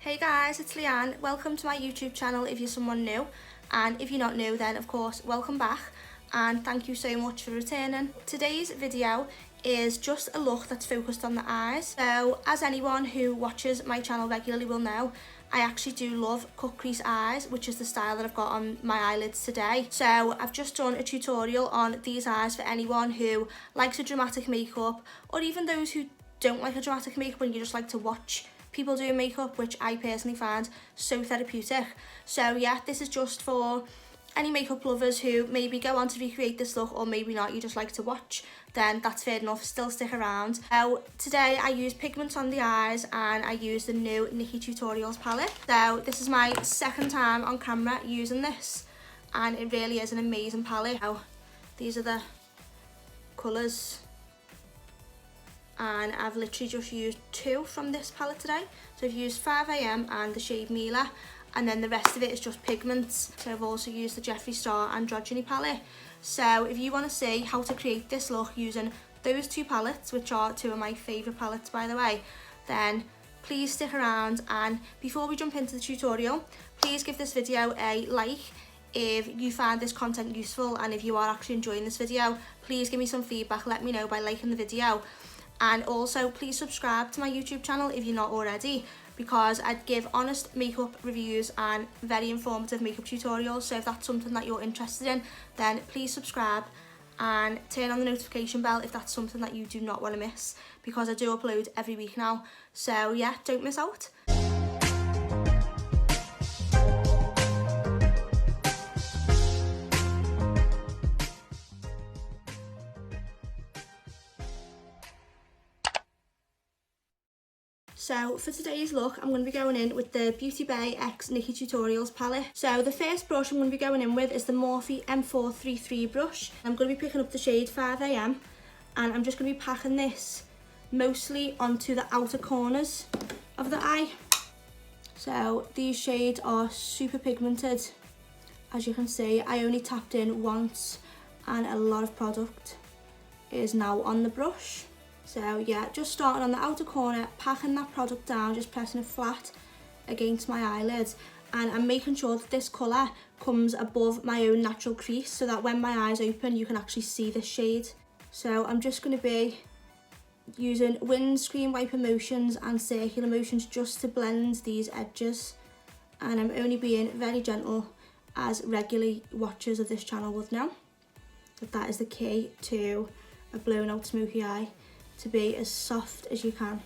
Hey guys, it's Leanne. Welcome to my YouTube channel if you're someone new, and if you're not new then of course welcome back and thank you so much for returning. Today's video is just a look that's focused on the eyes. So as anyone who watches my channel regularly will know, I actually do love cut crease eyes, which is the style that I've got on my eyelids today. So I've just done a tutorial on these eyes for anyone who likes a dramatic makeup, or even those who don't like a dramatic makeup and you just like to watch people doing makeup, which I personally find so therapeutic. So yeah, this is just for any makeup lovers who maybe go on to recreate this look, or maybe not, you just like to watch, then that's fair enough, still stick around. So today I use pigments on the eyes and I use the new Nikki Tutorials palette. So this is my second time on camera using this and it really is an amazing palette. So these are the colours, and I've literally just used two from this palette today. So I've used 5am and the shade Mila, and then the rest of it is just pigments. So I've also used the Jeffree Star Androgyny palette. So if you want to see how to create this look using those two palettes, which are two of my favourite palettes by the way, then please stick around. And before we jump into the tutorial, please give this video a like if you find this content useful, and if you are actually enjoying this video, please give me some feedback, let me know by liking the video. And also please subscribe to my YouTube channel if you're not already, because I'd give honest makeup reviews and very informative makeup tutorials. So if that's something that you're interested in, then please subscribe and turn on the notification bell if that's something that you do not want to miss, because I do upload every week now. So yeah, don't miss out. So for today's look, I'm going to be going in with the Beauty Bay X Nikki Tutorials palette. So the first brush I'm going to be going in with is the Morphe M433 brush. I'm going to be picking up the shade 5am, and I'm just going to be packing this mostly onto the outer corners of the eye. So these shades are super pigmented. As you can see, I only tapped in once and a lot of product is now on the brush. So yeah, just starting on the outer corner, packing that product down, just pressing it flat against my eyelids, and I'm making sure that this colour comes above my own natural crease so that when my eyes open you can actually see this shade. So I'm just going to be using windscreen wiper motions and circular motions just to blend these edges, and I'm only being very gentle, as regular watchers of this channel would know that is the key to a blown out smoky eye, to be as soft as you can.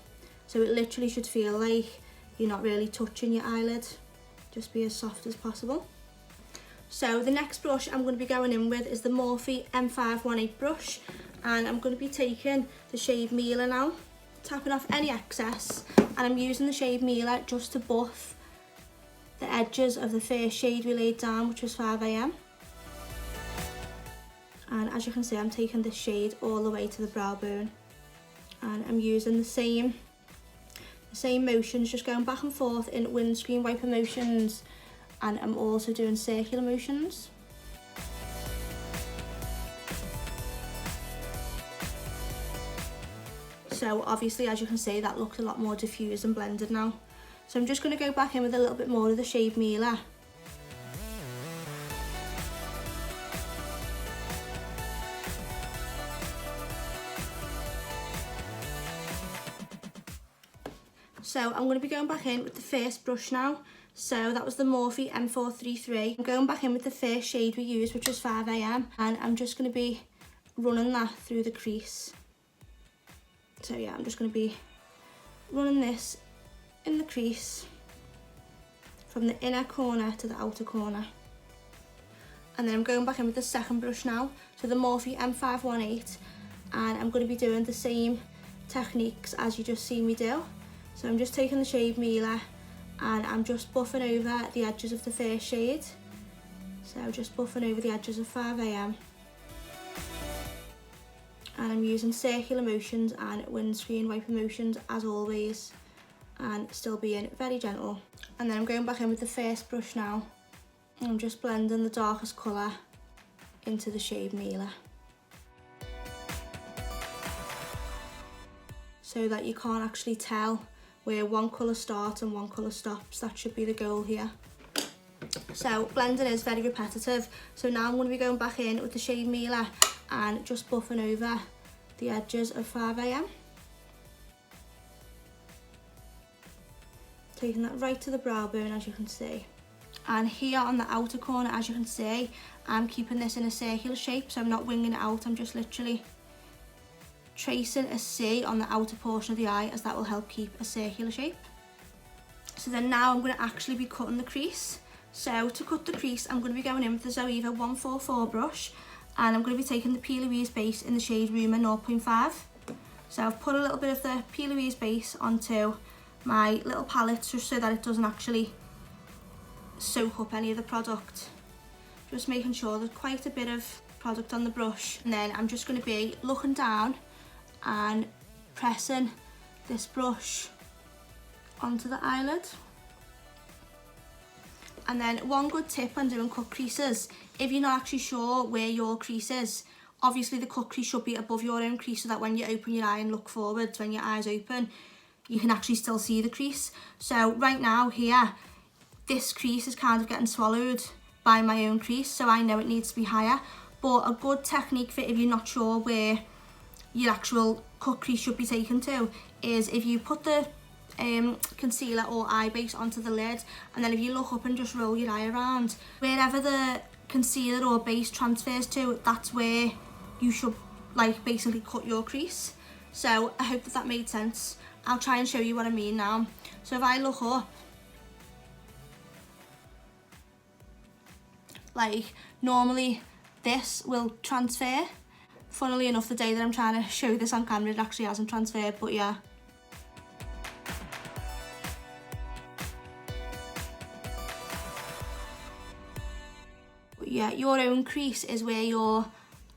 So it literally should feel like you're not really touching your eyelid, just be as soft as possible. So the next brush I'm going to be going in with is the Morphe M518 brush, and I'm going to be taking the shade Mila now, tapping off any excess, and I'm using the shade Mila just to buff the edges of the first shade we laid down, which was 5am. And as you can see, I'm taking this shade all the way to the brow bone, and I'm using the same motions, just going back and forth in windscreen wiper motions, and I'm also doing circular motions. So obviously, as you can see, that looks a lot more diffused and blended now. So I'm just going to go back in with a little bit more of the shade Mila. So I'm going to be going back in with the first brush now. So that was the Morphe M433. I'm going back in with the first shade we used, which was 5am, and I'm just going to be running that through the crease. So yeah, I'm just going to be running this in the crease from the inner corner to the outer corner. And then I'm going back in with the second brush now, so the Morphe M518, and I'm going to be doing the same techniques as you just seen me do. So I'm just taking the shade Mila and I'm just buffing over the edges of the first shade. So just buffing over the edges of 5am. And I'm using circular motions and windscreen wiper motions as always, and still being very gentle. And then I'm going back in with the first brush now, and I'm just blending the darkest colour into the shade Mila, so that you can't actually tell where one colour starts and one colour stops. That should be the goal here. So blending is very repetitive. So now I'm going to be going back in with the shade Mealer and just buffing over the edges of 5am. Taking that right to the brow bone, as you can see. And here on the outer corner, as you can see, I'm keeping this in a circular shape, so I'm not winging it out. I'm just literally tracing a C on the outer portion of the eye, as that will help keep a circular shape. So then now I'm going to actually be cutting the crease. So to cut the crease, I'm going to be going in with the Zoeva 144 brush, and I'm going to be taking the P. Louise base in the shade Rumour 0.5. So I've put a little bit of the P. Louise base onto my little palette just so that it doesn't actually soak up any of the product. Just making sure there's quite a bit of product on the brush, and then I'm just going to be looking down and pressing this brush onto the eyelid. And then one good tip when doing cut creases, if you're not actually sure where your crease is, obviously the cut crease should be above your own crease, so that when you open your eye and look forwards, when your eye's open, you can actually still see the crease. So right now here, this crease is kind of getting swallowed by my own crease, so I know it needs to be higher. But a good technique for if you're not sure where your actual cut crease should be taken to is if you put the concealer or eye base onto the lid, and then if you look up and just roll your eye around, wherever the concealer or base transfers to, that's where you should like basically cut your crease. So I hope that that made sense. I'll try and show you what I mean now. So if I look up, like normally this will transfer. Funnily enough, the day that I'm trying to show this on camera, it actually hasn't transferred, but yeah. But yeah, your own crease is where your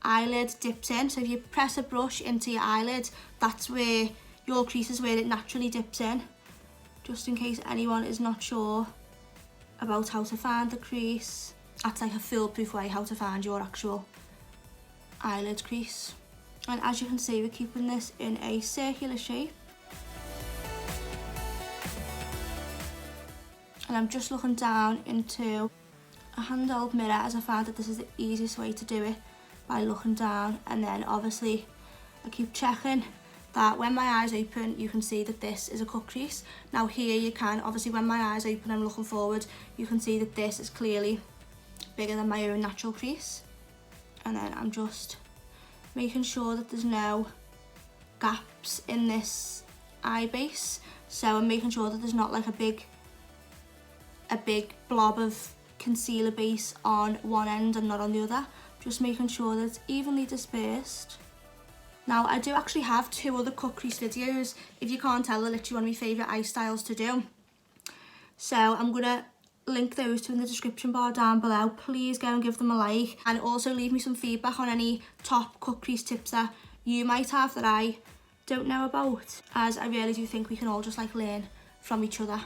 eyelid dips in. So if you press a brush into your eyelid, that's where your crease is, where it naturally dips in. Just in case anyone is not sure about how to find the crease, that's like a foolproof way how to find your actual eyelid crease. And as you can see, we're keeping this in a circular shape. And I'm just looking down into a handheld mirror, as I found that this is the easiest way to do it, by looking down. And then obviously I keep checking that when my eyes open, you can see that this is a cut crease. Now here you can, obviously when my eyes open, I'm looking forward, you can see that this is clearly bigger than my own natural crease. And then I'm just making sure that there's no gaps in this eye base. So I'm making sure that there's not like a big blob of concealer base on one end and not on the other. Just making sure that it's evenly dispersed. Now I do actually have 2 other cut crease videos. If you can't tell, they're literally one of my favourite eye styles to do. So I'm going to link those 2 in the description bar down below. Please go and give them a like, and also leave me some feedback on any top cut crease tips that you might have that I don't know about, as I really do think we can all just like learn from each other.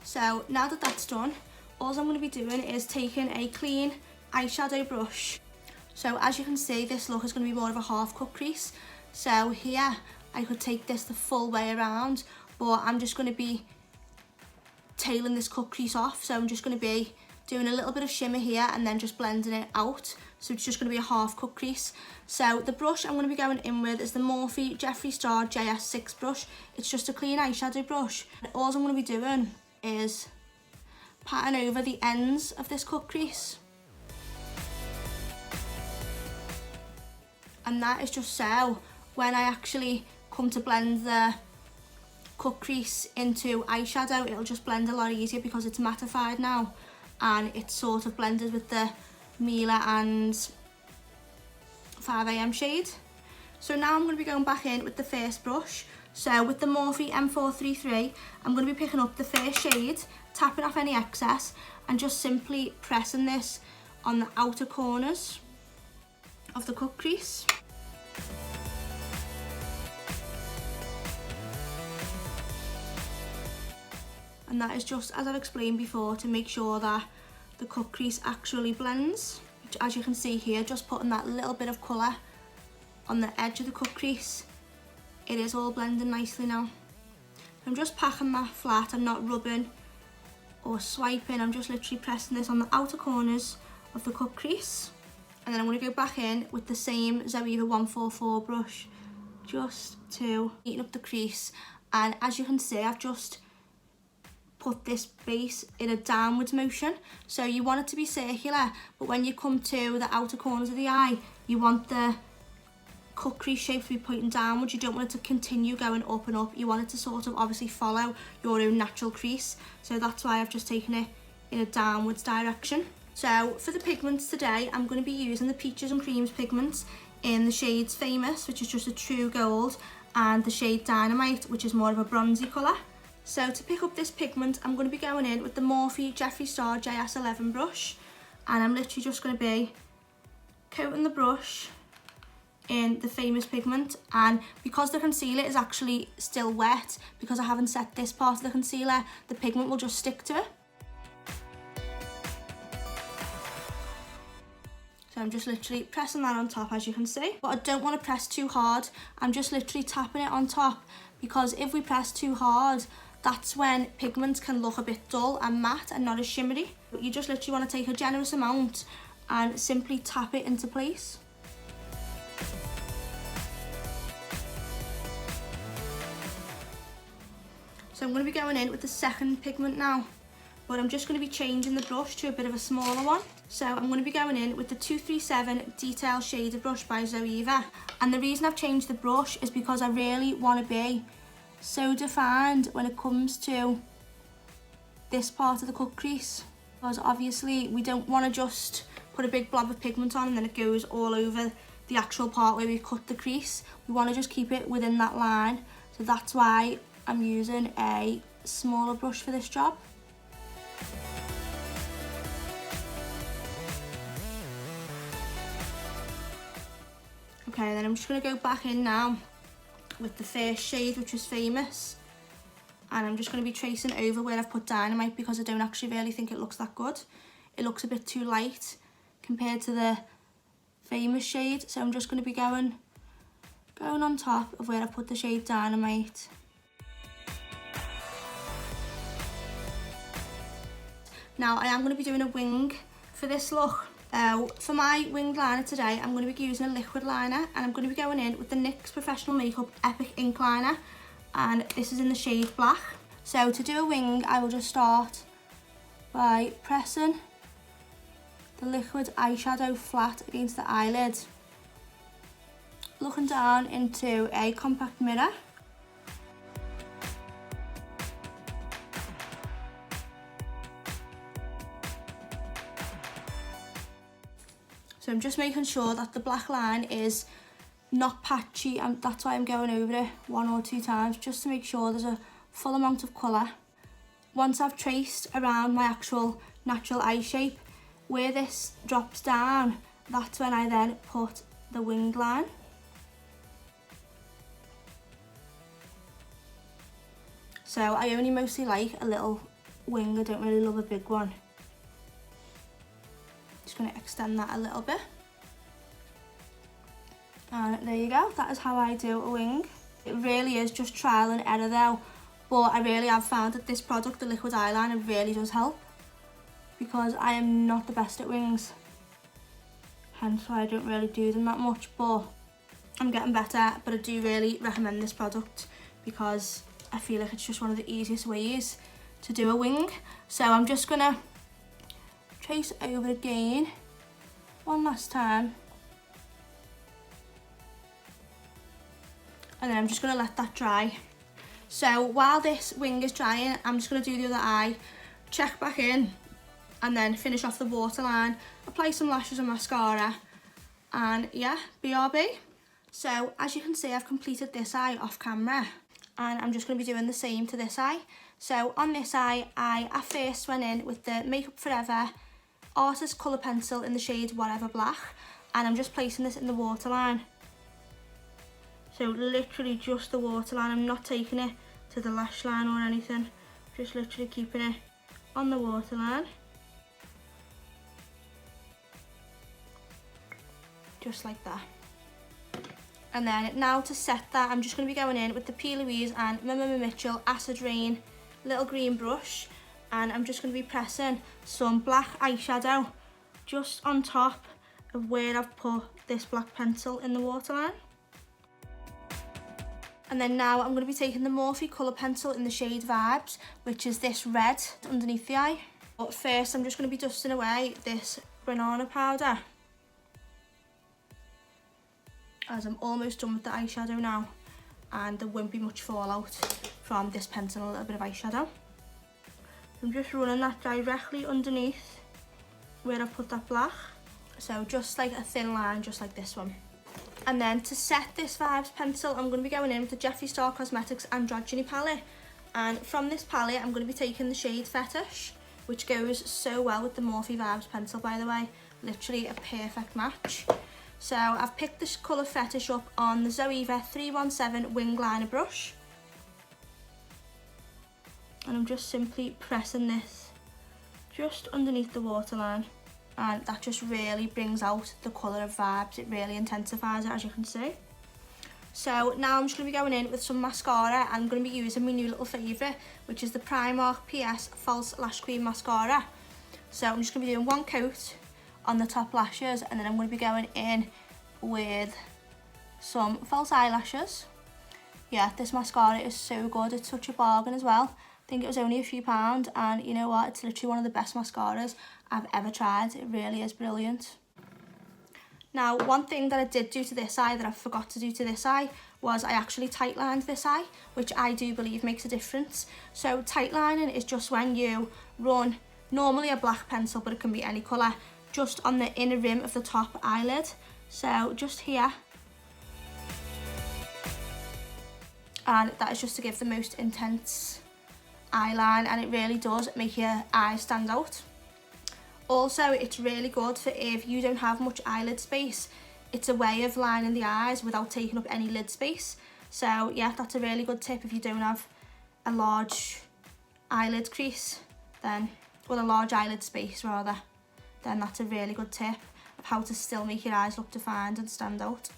So now that that's done, all I'm going to be doing is taking a clean eyeshadow brush. So as you can see, this look is going to be more of a half cut crease. So here I could take this the full way around, but I'm just going to be tailing this cut crease off. So I'm just going to be doing a little bit of shimmer here and then just blending it out. So it's just going to be a half cut crease. So the brush I'm going to be going in with is the Morphe Jeffree Star JS6 brush. It's just a clean eyeshadow brush. And all I'm going to be doing is patting over the ends of this cut crease. And that is just so when I actually come to blend the cut crease into eyeshadow, it'll just blend a lot easier because it's mattified now and it's sort of blended with the Mealer and 5am shade. So now I'm going to be going back in with the first brush. So with the Morphe M433, I'm going to be picking up the first shade, tapping off any excess, and just simply pressing this on the outer corners of the cut crease. and that is just, as I've explained before, to make sure that the cut crease actually blends, which, as you can see here, just putting that little bit of colour on the edge of the cut crease, it is all blending nicely now. I'm just packing that flat, I'm not rubbing or swiping, I'm just literally pressing this on the outer corners of the cut crease, and then I'm going to go back in with the same Zoeva 144 brush just to neaten up the crease. And as you can see, I've just put this base in a downwards motion, so you want it to be circular, but when you come to the outer corners of the eye, you want the cut crease shape to be pointing downwards. You don't want it to continue going up and up, you want it to sort of obviously follow your own natural crease, so that's why I've just taken it in a downwards direction. So for the pigments today, I'm going to be using the Peaches and Creams pigments in the shades Famous, which is just a true gold, and the shade Dynamite, which is more of a bronzy colour. So to pick up this pigment, I'm going to be going in with the Morphe Jeffree Star JS11 brush, and I'm literally just going to be coating the brush in the Famous pigment. And because the concealer is actually still wet, because I haven't set this part of the concealer, the pigment will just stick to it. So I'm just literally pressing that on top, as you can see, but I don't want to press too hard. I'm just literally tapping it on top, because if we press too hard, that's when pigments can look a bit dull and matte and not as shimmery. But you just literally want to take a generous amount and simply tap it into place. So I'm going to be going in with the second pigment now, but I'm just going to be changing the brush to a bit of a smaller one. So I'm going to be going in with the 237 Detail Shader brush by Zoeva. And the reason I've changed the brush is because I really want to be so defined when it comes to this part of the cut crease. Because obviously we don't want to just put a big blob of pigment on and then it goes all over the actual part where we cut the crease. We want to just keep it within that line. So that's why I'm using a smaller brush for this job. Okay, then I'm just going to go back in now with the first shade, which was Famous, and I'm just going to be tracing over where I've put Dynamite, because I don't actually really think it looks that good. It looks a bit too light compared to the Famous shade, so I'm just going to be going on top of where I put the shade Dynamite. Now I am going to be doing a wing for this look. For my winged liner today, I'm going to be using a liquid liner, and I'm going to be going in with the NYX Professional Makeup Epic Ink Liner, and this is in the shade Black. So to do a wing, I will just start by pressing the liquid eyeshadow flat against the eyelid, looking down into a compact mirror. So I'm just making sure that the black line is not patchy, and that's why I'm going over it 1 or 2 times, just to make sure there's a full amount of colour. Once I've traced around my actual natural eye shape, where this drops down, that's when I then put the wing line. So I only mostly like a little wing, I don't really love a big one. Just going to extend that a little bit, and there you go, that is how I do a wing. It really is just trial and error though, but I really have found that this product, the liquid eyeliner, really does help, because I am not the best at wings, hence why I don't really do them that much, but I'm getting better. But I do really recommend this product because I feel like it's just one of the easiest ways to do a wing. So I'm just going to trace over again one last time, and then I'm just going to let that dry. So while this wing is drying, I'm just going to do the other eye, check back in, and then finish off the waterline, apply some lashes and mascara, and yeah, BRB. So as you can see, I've completed this eye off camera, and I'm just going to be doing the same to this eye. So on this eye, I at first went in with the Makeup Forever Artist Colour Pencil in the shade Whatever Black, and I'm just placing this in the waterline. So literally just the waterline, I'm not taking it to the lash line or anything, Just literally keeping it on the waterline. Just like that. And then now to set that, I'm just going to be going in with the P. Louise and Mama Mitchell Acid Rain little green brush, and I'm just going to be pressing some black eyeshadow just on top of where I've put this black pencil in the waterline. And then now I'm going to be taking the Morphe colour pencil in the shade Vibes, which is this red underneath the eye. But first I'm just going to be dusting away this banana powder, as I'm almost done with the eyeshadow now, and there won't be much fallout from this pencil and a little bit of eyeshadow. I'm just running that directly underneath where I put that black. So just like a thin line, just like this one. And then to set this Vibes pencil, I'm going to be going in with the Jeffree Star Cosmetics Androgyny palette. And from this palette, I'm going to be taking the shade Fetish, which goes so well with the Morphe Vibes pencil, by the way. Literally a perfect match. So I've picked this colour Fetish up on the Zoeva 317 wing liner brush. And I'm just simply pressing this just underneath the waterline. And that just really brings out the colour of Vibes. It really intensifies it, as you can see. So now I'm just going to be going in with some mascara. I'm going to be using my new little favourite, which is the Primark PS False Lash Cream Mascara. So I'm just going to be doing one coat on the top lashes, and then I'm going to be going in with some false eyelashes. Yeah, this mascara is so good. It's such a bargain as well. I think it was only a few pounds, and you know what, it's literally one of the best mascaras I've ever tried. It really is brilliant. Now, one thing that I did do to this eye that I forgot to do to this eye was I actually tight lined this eye, which I do believe makes a difference. So tight lining is just when you run normally a black pencil, but it can be any colour, just on the inner rim of the top eyelid. So just here. And that is just to give the most intense eyeline, and it really does make your eyes stand out. Also, it's really good for if you don't have much eyelid space. It's a way of lining the eyes without taking up any lid space. So yeah, that's a really good tip if you don't have a large eyelid crease, then, or a large eyelid space rather, then that's a really good tip of how to still make your eyes look defined and stand out.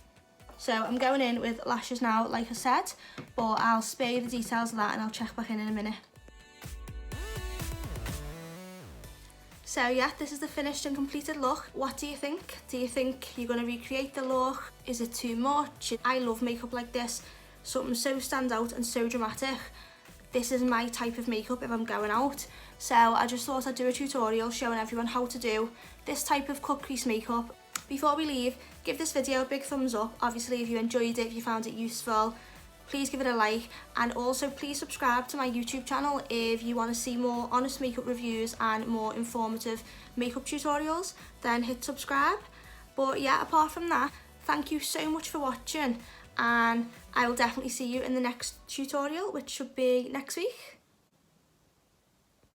So I'm going in with lashes now, like I said, but I'll spare you the details of that and I'll check back in a minute. So yeah, this is the finished and completed look. What do you think? Do you think you're going to recreate the look? Is it too much? I love makeup like this. Something so stands out and so dramatic. This is my type of makeup if I'm going out. So I just thought I'd do a tutorial showing everyone how to do this type of cut crease makeup. Before we leave, give this video a big thumbs up. Obviously, if you enjoyed it, if you found it useful, please give it a like, and also please subscribe to my YouTube channel if you want to see more honest makeup reviews and more informative makeup tutorials, then hit subscribe. But yeah, apart from that, thank you so much for watching, and I will definitely see you in the next tutorial, which should be next week.